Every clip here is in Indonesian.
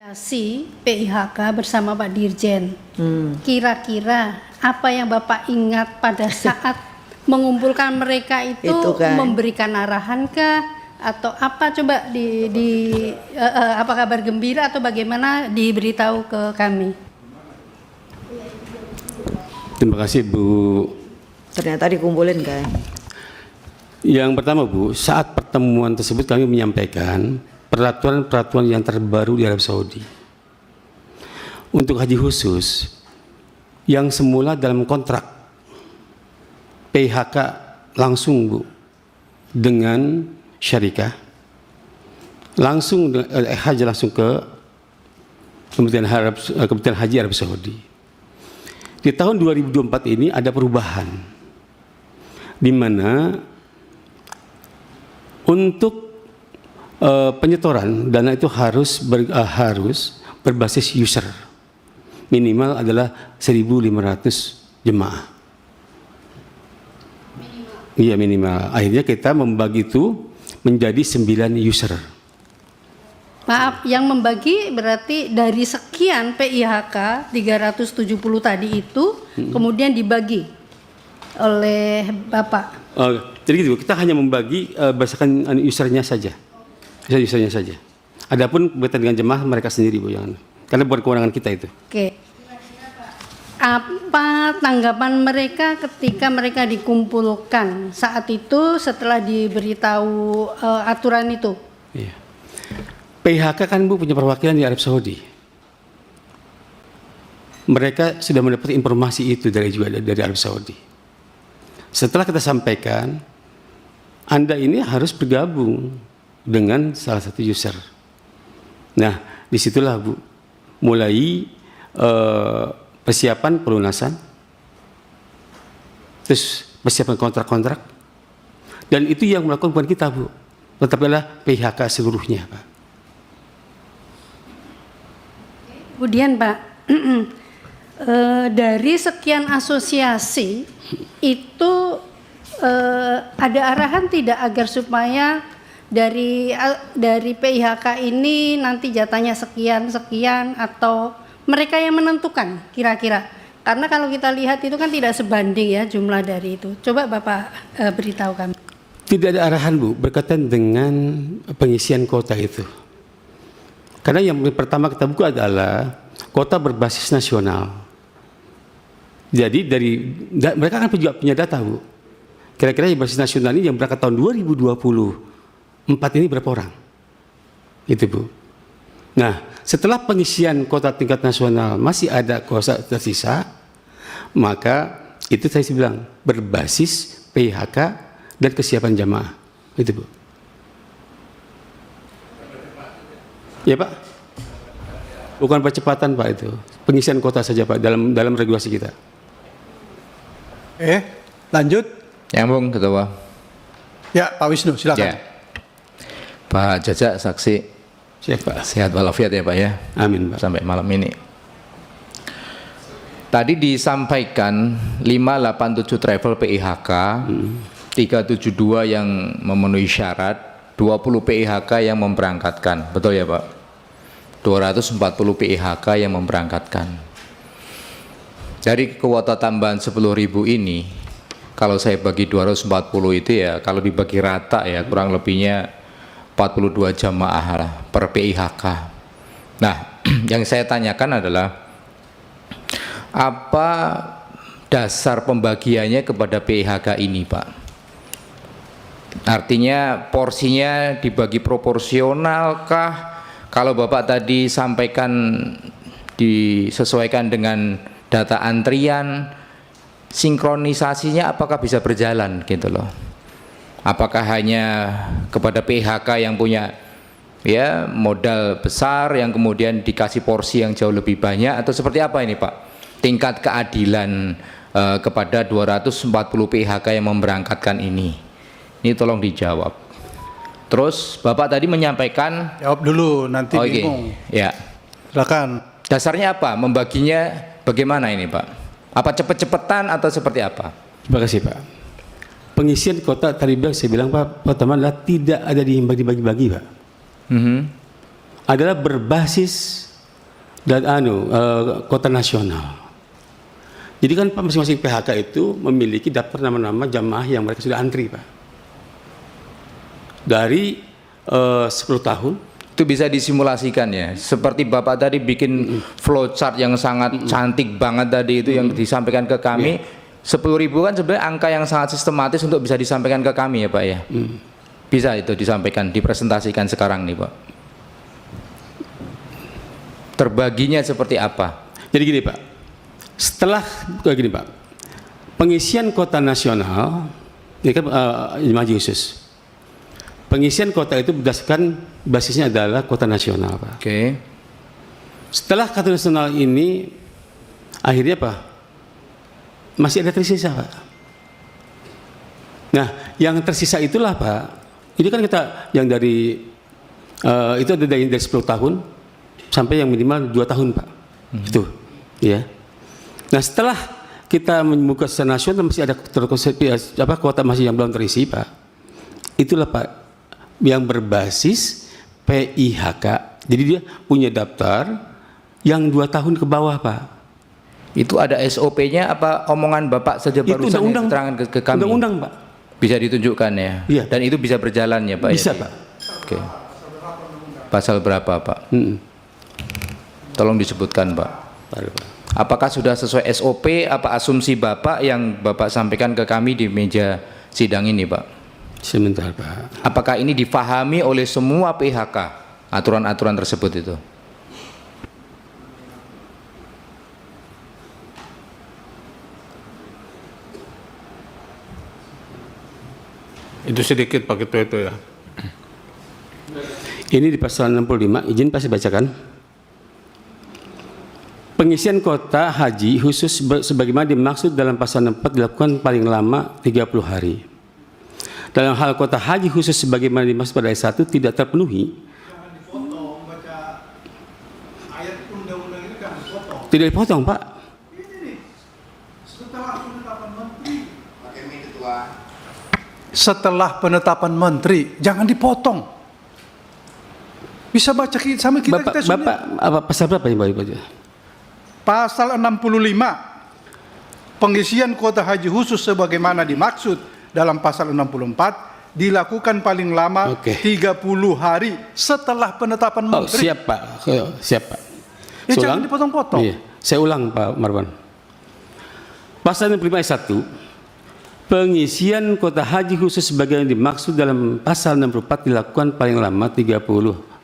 PIHK bersama Pak Dirjen. Kira-kira apa yang Bapak ingat pada saat mengumpulkan mereka itu kan memberikan arahan kah atau apa, coba apa kabar gembira atau bagaimana diberitahu ke kami? Terima kasih Bu. ternyata dikumpulin kan. Yang pertama Bu, saat pertemuan tersebut kami menyampaikan peraturan-peraturan yang terbaru di Arab Saudi. Untuk haji khusus yang semula dalam kontrak PHK langsung Bu dengan syarikah, langsung haji langsung ke Kementerian Haji Arab Saudi. Di tahun 2024 ini ada perubahan di mana untuk penyetoran dana itu harus berbasis user, minimal adalah 1.500 jemaah. Iya minimal. Akhirnya kita membagi itu menjadi 9 user. Maaf, yang membagi berarti dari sekian PIHK 370 tadi itu kemudian dibagi oleh Bapak. Jadi gitu, kita hanya membagi berdasarkan usernya saja. Usernya saja. Adapun berkaitan dengan jemaah mereka sendiri Bu, yang karena bukan kewenangan kita itu. Oke. Apa tanggapan mereka ketika mereka dikumpulkan saat itu setelah diberitahu aturan itu? Iya. PHK kan Bu punya perwakilan di Arab Saudi. Mereka sudah mendapat informasi itu dari Arab Saudi. Setelah kita sampaikan, Anda ini harus bergabung dengan salah satu user. Nah, disitulah Bu mulai persiapan pelunasan, terus persiapan kontrak-kontrak, dan itu yang melakukan bukan kita Bu, tetapi adalah PHK seluruhnya Pak. Kemudian Pak, dari sekian asosiasi itu ada arahan tidak agar supaya dari PIHK ini nanti jatahnya sekian atau mereka yang menentukan kira-kira? Karena kalau kita lihat itu kan tidak sebanding ya jumlah dari itu. Coba Bapak beritahu kami. Tidak ada arahan Bu berkaitan dengan pengisian kuota itu. Karena yang pertama kita buka adalah kota berbasis nasional. Jadi mereka kan juga punya data Bu. Kira-kira yang berbasis nasional ini yang berangkat tahun 2024 ini berapa orang? Itu Bu. Nah, setelah pengisian kota tingkat nasional masih ada kuota tersisa, maka itu saya bilang berbasis PHK dan kesiapan jamaah. Itu Bu. Ya Pak, bukan percepatan Pak, itu pengisian kota saja Pak dalam regulasi kita. Lanjut. Nyambung Ketua. Ya Pak Wisnu silakan. Ya. Pak Jajak saksi. Siap Pak. Sehat walafiat ya Pak ya. Amin Pak. Sampai malam ini. Tadi disampaikan 587 travel PIHK, 372 yang memenuhi syarat, 20 PIHK yang memberangkatkan. Betul ya Pak? 240 PIHK yang memberangkatkan. Dari kuota tambahan 10.000 ini, kalau saya bagi 240 itu ya, kalau dibagi rata ya kurang lebihnya 42 jamaah lah per PIHK. Nah, yang saya tanyakan adalah apa dasar pembagiannya kepada PIHK ini Pak? Artinya porsinya dibagi proporsionalkah? Kalau Bapak tadi sampaikan disesuaikan dengan data antrian, sinkronisasinya apakah bisa berjalan gitu loh? Apakah hanya kepada PHK yang punya ya modal besar yang kemudian dikasih porsi yang jauh lebih banyak, atau seperti apa ini Pak? Tingkat keadilan kepada 240 PHK yang memberangkatkan ini tolong dijawab. Terus Bapak tadi menyampaikan, Jawab dulu nanti bingung. Ya. Silakan. Dasarnya apa? Membaginya bagaimana ini Pak? Apa cepet-cepetan atau seperti apa? Terima kasih Pak. Pengisian kota tadi saya bilang Pak, pertama adalah tidak ada dibagi-bagi Pak. Adalah berbasis dan kota nasional. Jadi kan Pak, masing-masing PHK itu memiliki daftar nama-nama jamaah yang mereka sudah antri, Pak. Dari 10 tahun. Itu bisa disimulasikan ya. Seperti Bapak tadi bikin flowchart yang sangat cantik banget tadi itu yang disampaikan ke kami. 10.000 kan sebenarnya angka yang sangat sistematis untuk bisa disampaikan ke kami ya Pak ya. Bisa itu disampaikan, dipresentasikan sekarang nih Pak. Terbaginya seperti apa? Jadi gini Pak, setelah gini Pak, pengisian kota nasional, ini kan jemaah haji khusus. Pengisian kota itu berdasarkan basisnya adalah kota nasional Pak. Oke. Setelah kota nasional ini, akhirnya Pak, masih ada tersisa Pak. Nah, yang tersisa itulah Pak, ini kan kita yang dari, itu ada dari 10 tahun, sampai yang minimal 2 tahun Pak. Itu, ya. Nah setelah kita membuka secara nasional masih ada kota masih yang belum terisi Pak. Itulah Pak yang berbasis PIHK. Jadi dia punya daftar yang 2 tahun ke bawah Pak. Itu ada SOP-nya apa omongan Bapak saja barusan yang keterangan ke kami? Undang-undang Pak. Bisa ditunjukkan ya? Iya. Dan itu bisa berjalan ya Pak? Bisa ya? Pak. Oke. Pasal berapa Pak? Tolong disebutkan Pak. Apakah sudah sesuai SOP apa asumsi Bapak yang Bapak sampaikan ke kami di meja sidang ini Pak? Sebentar Pak. Apakah ini difahami oleh semua PHK aturan-aturan tersebut itu? Itu sedikit Pak Ketua itu ya. Ini di pasal 65, izin Pak saya bacakan. Pengisian kota haji khusus sebagaimana dimaksud dalam pasal 64 dilakukan paling lama 30 hari. Dalam hal kota haji khusus sebagaimana dimaksud pada ayat 1 tidak terpenuhi. Jangan dipotong, baca ayat undang-undang ini kan dipotong. Tidak dipotong Pak. Ini nih, setelah penetapan menteri. Setelah penetapan menteri, jangan dipotong. Bisa baca sama kita. Bapak apa pasal berapa yang Bapak baca? Pasal 65, pengisian kuota haji khusus sebagaimana dimaksud dalam pasal 64 dilakukan paling lama 30 hari setelah penetapan menteri. Siap Pak, siap Pak. Ya jangan dipotong-potong. Iya. Saya ulang Pak Marwan. Pasal 65 ayat 1, pengisian kuota haji khusus sebagaimana dimaksud dalam pasal 64 dilakukan paling lama 30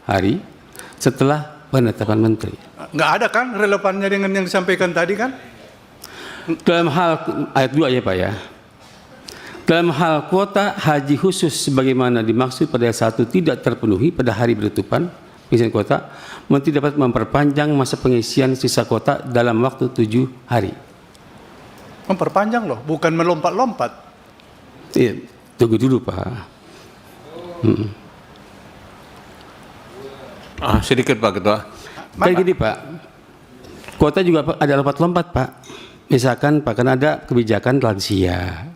hari setelah penetapan menteri. Nggak ada kan relevannya dengan yang disampaikan tadi kan? Dalam hal ayat 2 ya Pak ya. Dalam hal kuota haji khusus sebagaimana dimaksud pada ayat 1 tidak terpenuhi pada hari penutupan pengisian kuota, menteri dapat memperpanjang masa pengisian sisa kuota dalam waktu 7 hari. Memperpanjang loh, bukan melompat-lompat. Iya, tunggu dulu Pak. Sedikit Pak Ketua. Kayak gini Pak, kuota juga Pak, ada lompat-lompat Pak. Misalkan Pak, kan ada kebijakan lansia,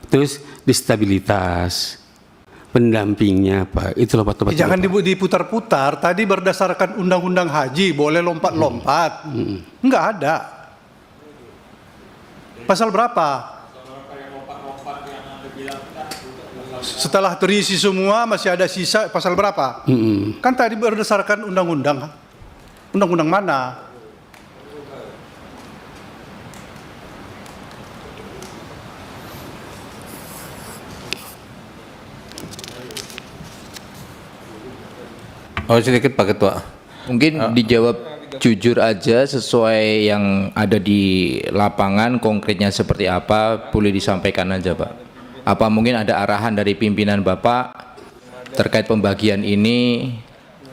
terus disabilitas, pendampingnya Pak, itu lompat-lompat. Jangan diputar-putar, tadi berdasarkan undang-undang haji boleh lompat-lompat. Enggak ada. Pasal berapa? Setelah terisi semua masih ada sisa, pasal berapa? Kan tadi berdasarkan undang-undang. Undang-undang mana? Oh sedikit Pak Ketua. Mungkin dijawab jujur aja sesuai yang ada di lapangan, konkretnya seperti apa, boleh disampaikan aja Pak. Apa mungkin ada arahan dari pimpinan Bapak terkait pembagian ini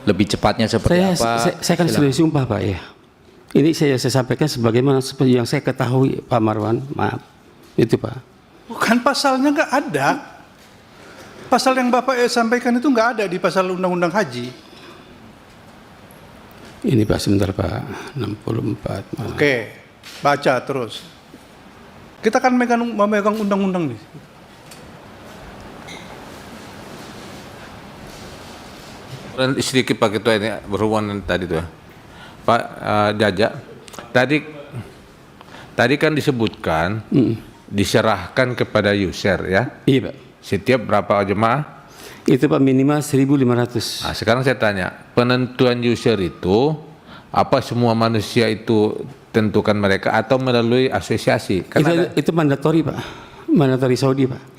lebih cepatnya seperti apa? Saya kan sudah disumpah Pak ya. Ini saya sampaikan sebagaimana seperti yang saya ketahui Pak Marwan, maaf. Itu Pak. Bukan pasalnya nggak ada. Pasal yang Bapak sampaikan itu nggak ada di pasal undang-undang haji. Ini Pak sebentar Pak, 64. Maaf. Oke, baca terus. Kita kan memegang undang-undang nih. Sedikit Pak Ketua ini berhubungan tadi tuh. Pak Jaja, tadi kan disebutkan diserahkan kepada user ya. Iya Pak. Setiap berapa jemaah? Itu Pak minimal 1.500. Nah, sekarang saya tanya, penentuan user itu apa semua manusia itu tentukan mereka atau melalui asosiasi? Kan Itu mandatori Pak, mandatori Saudi Pak.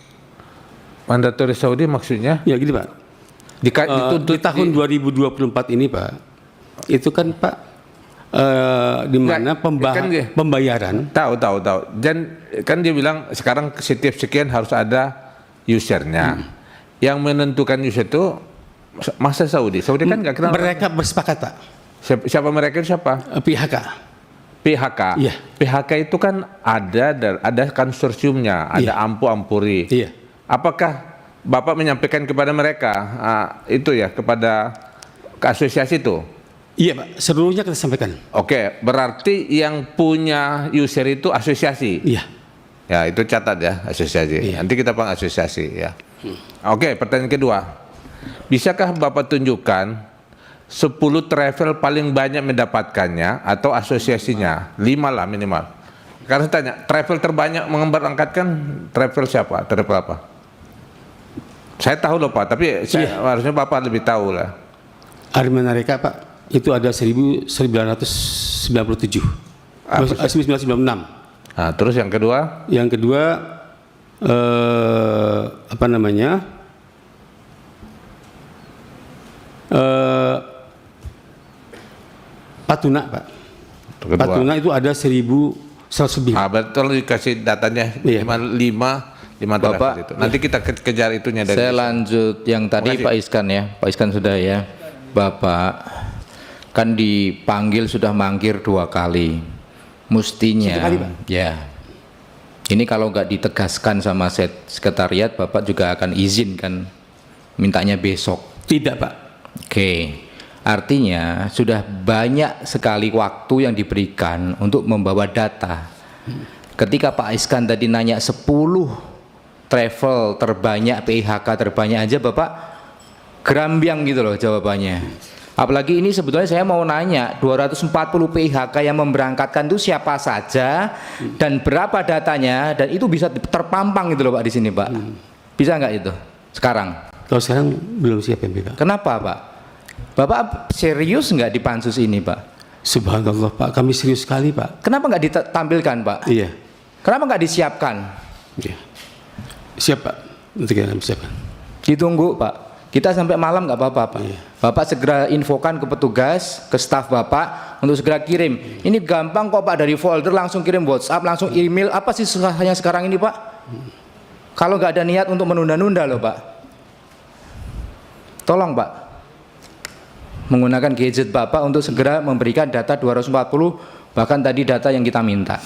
Mandatori Saudi maksudnya? Ya gini Pak. Di tahun 2024 ini Pak, itu kan Pak di mana pembayaran. Tahu. Dan kan dia bilang sekarang setiap sekian harus ada usernya. Yang menentukan user itu masa Saudi kan nggak kenal. Mereka bersepakat Pak. Siapa mereka itu siapa? PHK. Iya. PHK itu kan ada konsorsiumnya, ada Ampuri. Iya. Apakah Bapak menyampaikan kepada mereka itu ya, kepada asosiasi itu? Iya Pak, seluruhnya kita sampaikan. Oke, berarti yang punya user itu asosiasi. Iya. Ya, itu catat ya, asosiasi. Iya. Nanti kita panggil asosiasi ya. Oke, pertanyaan kedua. Bisakah Bapak tunjukkan 10 travel paling banyak mendapatkannya atau asosiasinya? 5 lah minimal. Karena saya tanya, travel terbanyak memberangkatkan travel siapa? Travel apa? Saya tahu loh Pak, tapi harusnya Bapak lebih tahu lah. Armanareka Pak, itu ada 1997. 1996. Nah, terus yang kedua? Yang kedua apa namanya? Patuna Pak. Kedua. Patuna itu ada 1.100 lebih. Berarti tolong dikasih datanya. Iya. 5 Bapak, itu. Nanti kita kejar itunya dari. Saya lanjut yang tadi Pak Iskan ya. Pak Iskan sudah ya. Bapak kan dipanggil sudah mangkir 2 kali. Mestinya 1 kali, Pak. Ya. Ini kalau nggak ditegaskan sama sekretariat, Bapak juga akan izin kan mintanya besok. Tidak Pak. Oke. Artinya sudah banyak sekali waktu yang diberikan untuk membawa data. Ketika Pak Iskan tadi nanya 10 travel terbanyak, PHK terbanyak aja Bapak gerambiang gitu loh jawabannya. Apalagi ini sebetulnya saya mau nanya 240 PHK yang memberangkatkan itu siapa saja dan berapa datanya, dan itu bisa terpampang gitu loh Pak di sini Pak. Bisa nggak itu sekarang? Kalau sekarang belum siap ya Pak. Kenapa Pak? Bapak serius nggak di pansus ini Pak? Subhanallah Pak, kami serius sekali Pak. Kenapa nggak ditampilkan Pak? Iya. Kenapa nggak disiapkan? Iya. Siap Pak, nanti kita siapkan. Ditunggu Pak. Kita sampai malam nggak apa-apa Pak. Iya. Bapak segera infokan ke petugas, ke staf Bapak untuk segera kirim. Ini gampang kok Pak, dari folder langsung kirim WhatsApp, langsung email. Apa sih susahnya sekarang ini Pak? Kalau nggak ada niat untuk menunda-nunda loh Pak. Tolong Pak, menggunakan gadget Bapak untuk segera memberikan data 240, bahkan tadi data yang kita minta.